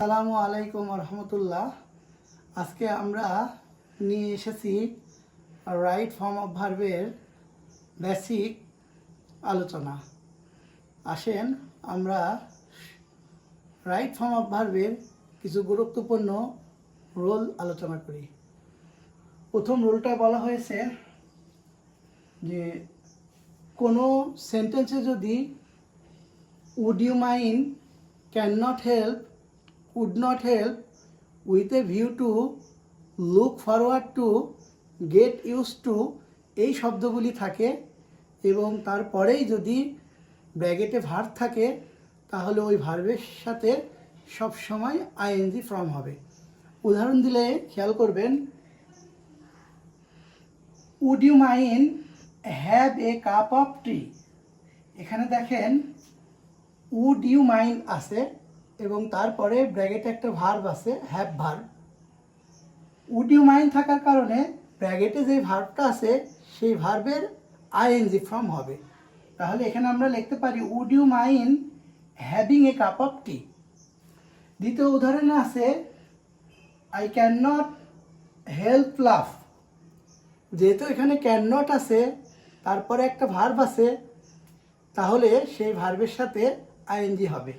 আসসালামু আলাইকুম রহমতুল্লাহ। আজকে আমরা নিয়ে এসেছি রাইট ফর্ম অফ ভার্বের বেসিক আলোচনা। আসেন আমরা রাইট ফর্ম অফ ভার্বের কিছু গুরুত্বপূর্ণ রোল আলোচনা করি। প্রথম রোলটা বলা হয়েছে যে কোনো সেন্টেন্সে যদি would you mind, can not help, could not help, with a view to, look forward to, get used to এই শব্দগুলি থাকে এবং তারপরেই যদি ব্র্যাকেটে ভার্ব থাকে তাহলে ওই ভার্বের সাথে সব সময় আইএনজি ফর্ম হবে। উদাহরণ দিলে খেয়াল করবেন, would you mind have a cup of tea. এখানে দেখেন উড ইউ মাইন্ড আছে এবং তারপরে ব্র্যাকেটে একটা ভার্ব আছে, have verb. Would you mind থাকার কারণে ব্র্যাকেটে যে ভার্বটা আছে সেই ভার্বের আইএনজি ফর্ম হবে। তাহলে এখানে আমরা লিখতে পারি would you mind having a cup of tea. দ্বিতীয় উদাহরণে আছে I can not help love. যেহেতু এখানে ক্যান নট আছে তারপরে একটা ভার্ব আছে, তাহলে সেই ভার্বের সাথে আইএনজি হবে।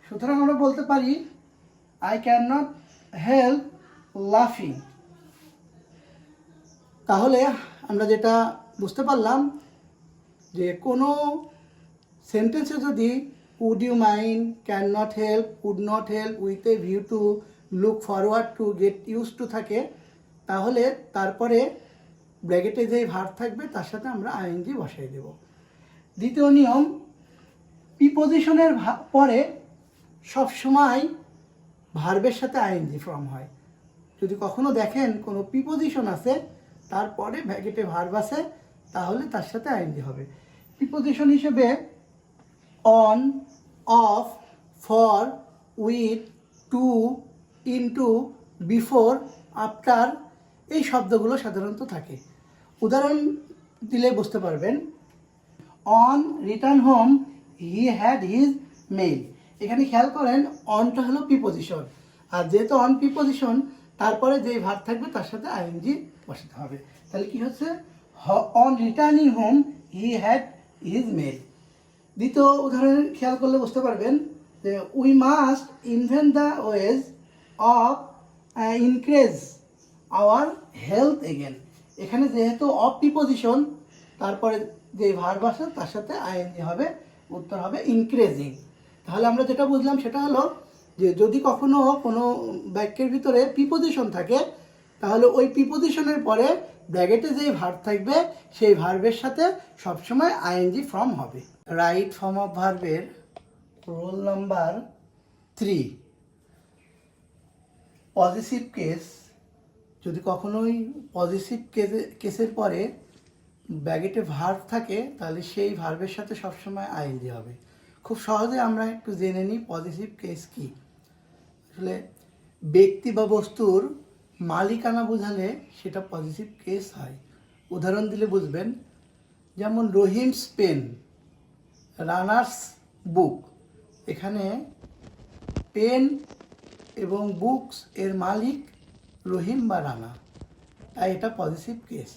সুতরাং আমরা বলতে পারি আই ক্যান নট হেল্প লাফিং। তাহলে আমরা যেটা বুঝতে পারলাম যে কোনো সেন্টেন্সে যদি would you mind, can not help, would not help, with a view to, look forward to, get use to থাকে, তাহলে তারপরে ব্র্যাকেটে যেই ভার্ব থাকবে তার সাথে আমরা আইএনজি বসাই দেব। দ্বিতীয় নিয়ম, প্রিপোজিশনের পরে সবসময় ভার্বের সাথে আইএনজি ফর্ম হয়। যদি কখনো দেখেন কোনো প্রিপোজিশন আছে তারপরে ব্র্যাকেটে ভার্ব আছে তাহলে তার সাথে আইএনজি হবে। প্রিপোজিশন হিসেবে on, of, for, with, to, into, before, after এই শব্দগুলো সাধারণত থাকে। উদাহরণ দিলে বুঝতে পারবেন, on return home he had his mail. এখানে খেয়াল করেন অনটা হলো প্রিপোজিশন, আর যেহেতু অন প্রিপোজিশন তারপরে যে ভার্ব থাকবে তার সাথে আইএনজি বসাতে হবে। তাহলে কি হচ্ছে, on returning home he had his mail. দ্বিতীয় উদাহরণ খেয়াল করলে বুঝতে পারবেন যে we must invent the ways of increase our health again. এখানে যেহেতু অফ প্রিপোজিশন তারপরে যে ভার্ব আছে তার সাথে আইএনজি হবে, উত্তর হবে ইনক্রিজিং। তাহলে আমরা যেটা বুঝলাম সেটা হলো যে যদি কখনো কোনো বাক্যের ভিতরে প্রিপোজিশন থাকে তাহলে ওই প্রিপোজিশনের পরে ব্র্যাকেটে যেই ভার্ব থাকবে সেই ভার্বের সাথে সবসময় আইএনজি ফর্ম হবে। রাইট ফর্ম অফ ভার্বের রোল নাম্বার 3, পজিটিভ কেস। যদি কখনোই পজিটিভ কেসের পরে ব্র্যাকেটে ভার্ব থাকে তাহলে সেই ভার্বের সাথে সবসময় আইএনজি হবে। খুব সহজে আমরা একটু জেনে নিই পজিটিভ কেস কি। আসলে ব্যক্তি বা বস্তুর মালিকানা বোঝালে সেটা পজিটিভ কেস হয়। উদাহরণ দিলে বুঝবেন, যেমন রহিমস পেন, রানার্স বুক। এখানে পেন এবং বুকস এর মালিক রহিম বা রানা, তাই এটা পজিটিভ কেস।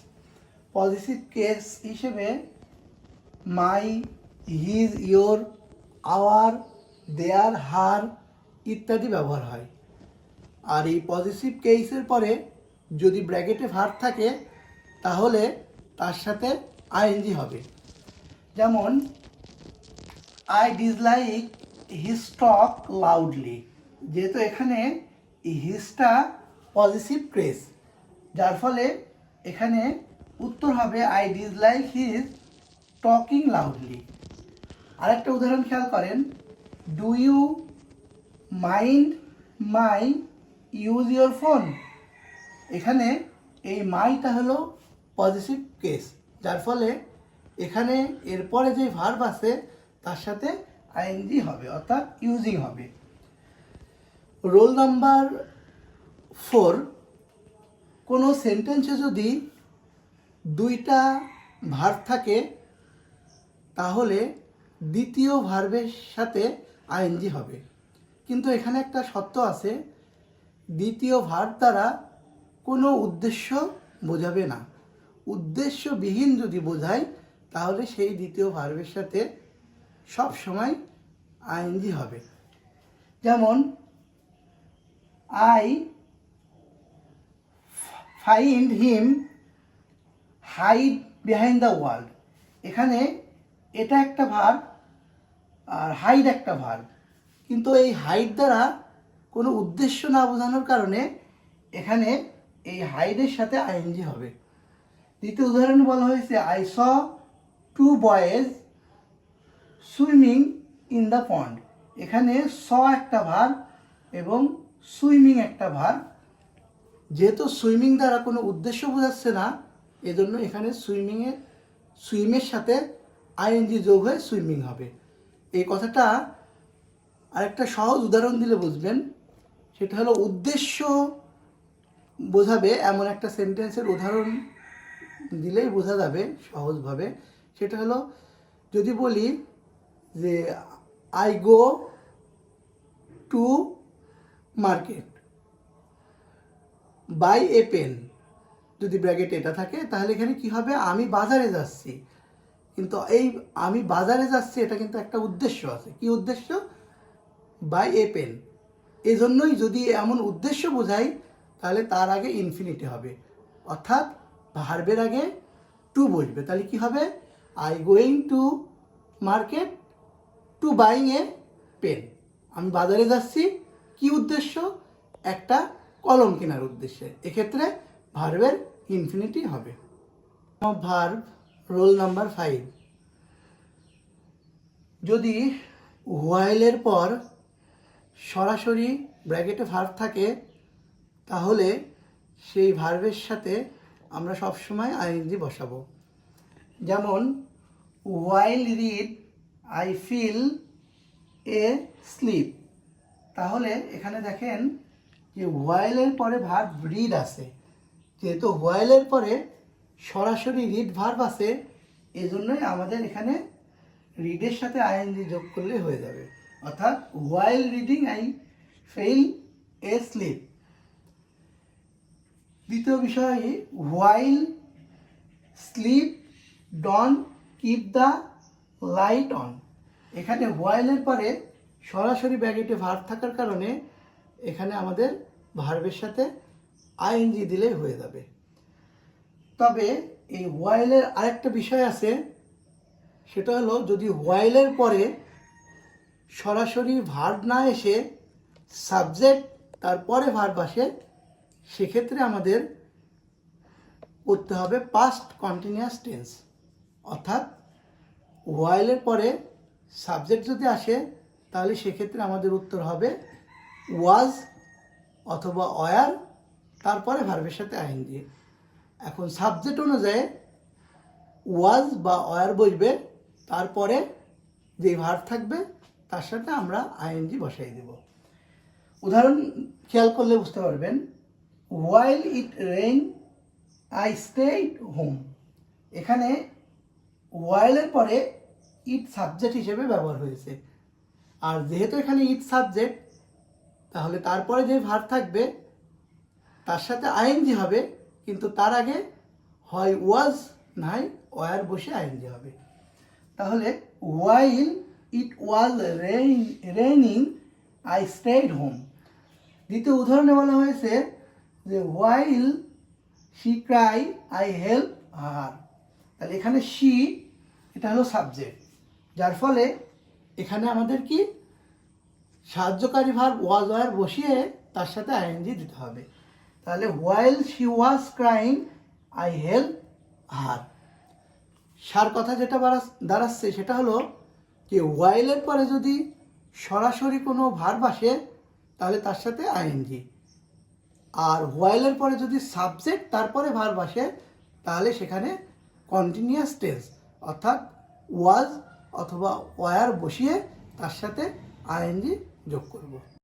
পজিটিভ কেস হিসেবে মাই, হিজ, ইয়োর, আওয়ার, দেয়ার, হার ইত্যাদি ব্যবহার হয়। আর এই পজিটিভ কেসের পরে যদি ব্র্যাকেটে ভার্ব থাকে তাহলে তার সাথে আইএনজি হবে। যেমন I dislike his talk loudly. যেহেতু এখানে হিজটা পজিটিভ কেস, যার ফলে এখানে উত্তর হবে I dislike his talking loudly. আরেকটা উদাহরণ খেয়াল করেন, do you mind my use your phone. এখানে এই মাইটা হলো পজিটিভ কেস, যার ফলে এখানে এরপরে যে ভার্ব আছে তার সাথে আইএনজি হবে, অর্থাৎ ইউজিং হবে। রোল নাম্বার 4, কোনো সেন্টেন্সে যদি দুইটা ভার্ব থাকে তাহলে দ্বিতীয় ভার্বের সাথে আইএনজি হবে। কিন্তু এখানে একটা শর্ত আছে, দ্বিতীয় ভার্ব দ্বারা কোনো উদ্দেশ্য বোঝাবে না। উদ্দেশ্যবিহীন যদি বোঝায় তাহলে সেই দ্বিতীয় ভার্বের সাথে সব সময় আইএনজি হবে। যেমন I find him hide behind the wall. এখানে এটা একটা ভার্ব আর হাইড একটা ভার্ব, কিন্তু এই হাইড দ্বারা কোনো উদ্দেশ্য না বোঝানোর কারণে এখানে এই হাইডের সাথে আইএনজি হবে। দ্বিতীয় উদাহরণে বলা হয়েছে I saw two boys swimming in the pond. এখানে স একটা ভার্ব এবং সুইমিং একটা ভার্ব। যেহেতু সুইমিং দ্বারা কোনো উদ্দেশ্য বোঝাচ্ছে না, এজন্য এখানে সুইমের সাথে আইএনজি যোগ হয়ে সুইমিং হবে। এই কথাটা আরেকটা সহজ উদাহরণ দিলে বুঝবেন। সেটা হলো উদ্দেশ্য বোঝাবে এমন একটা সেন্টেন্সের উদাহরণ দিলেই বোঝা যাবে সহজভাবে। সেটা হলো, যদি বলি যে I go to market buy a pen, যদি ব্র্যাকেট এটা থাকে তাহলে এখানে কি হবে, আমি বাজারে যাচ্ছি। কিন্তু এই আমি বাজারে যাচ্ছি এটা কিন্তু একটা উদ্দেশ্য আছে। কি উদ্দেশ্য? Buy a pen. এই জন্যই যদি এমন উদ্দেশ্য বোঝাই তাহলে তার আগে ইনফিনিটি হবে, অর্থাৎ ভার্বের আগে টু বসবে। তাহলে কি হবে, I going to market to buying a pen. আমি বাজারে যাচ্ছি কি উদ্দেশ্য? একটা কলম কেনার উদ্দেশ্যে। এক্ষেত্রে ভার্বের ইনফিনিটি হবে। Verb roll number 5। যদি হোয়াইলের পর সরাসরি ব্র্যাকেটে ভার্ব থাকে তাহলে সেই ভার্বের সাথে আমরা সবসময় আইএনজি বসাবো। যেমন while read I feel a sleep. তাহলে এখানে দেখেন যে হোয়াইলের পরে ভার্ব রিড আছে। যেহেতু হোয়াইলের পরে সরাসরি রিড ভার্ব আছে, এজন্যই আমাদের এখানে রিডের সাথে আইএনজি যোগ করলে হয়ে যাবে। অর্থাৎ while reading I fell a sleep. দ্বিতীয় বিষয়, while sleep don't keep the light on. এখানে হোয়াইলের পরে সরাসরি ব্র্যাকেটে ভার্ব থাকার কারণে এখানে আমাদের ভার্বের সাথে আইএনজি দিলে হয়ে যাবে। তবে এই হোয়াইলের আরেকটা বিষয় আছে, সেটা হলো যদি হোয়াইলের পরে সরাসরি ভার্ব না এসে সাবজেক্ট তারপরে ভার্ব আসে, সেক্ষেত্রে আমাদের করতে হবে পাস্ট কন্টিনিউয়াস টেন্স। অর্থাৎ হোয়াইলের পরে সাবজেক্ট যদি আসে তাহলে সেক্ষেত্রে আমাদের উত্তর হবে ওয়াজ অথবা ওয়ার, তারপরে ভার্বের সাথে আইএনজি। এখন সাবজেক্ট অনুযায়ী ওয়াজ বা ওয়ার বসবে, তারপরে যে ভার্ব থাকবে তার সাথে আমরা আইএনজি বসাই দেব। উদাহরণ খেয়াল করলে বুঝতে পারবেন। While it rain I stayed home. এখানে হোয়াইলের পরে ইট সাবজেক্ট হিসেবে ব্যবহার হয়েছে। আর যেহেতু এখানে ইট সাবজেক্ট, তাহলে তারপরে যে ভার্ব থাকবে তার সাথে আইএনজি হবে, কিন্তু তার আগে হয় ওয়াজ নাই ওয়ার বসে আইএনজি হবে। তাহলে while it was raining I stayed home. দ্বিতীয় উদাহরণে বলা হয়েছে যে while she Cry I help হার। তাহলে এখানে শি এটা হলো সাবজেক্ট, যার ফলে এখানে আমাদের কি সাহায্যকারী ভার্ব ওয়াজ ওয়ার বসিয়ে তার সাথে আইএনজি দিতে হবে। তাহলে while she was crying I help her. সার কথা যেটা দাঁড়াচ্ছে সেটা হলো যে হোয়াইলের পরে যদি সরাসরি কোনো ভার্ব আসে তাহলে তার সাথে আইএনজি, আর হোয়াইলের পরে যদি সাবজেক্ট তারপরে ভার্ব আসে তাহলে সেখানে কন্টিনিউয়াস টেন্স, অর্থাৎ ওয়াজ অথবা ওয়ার বসিয়ে তার সাথে আইএনজি যোগ করব।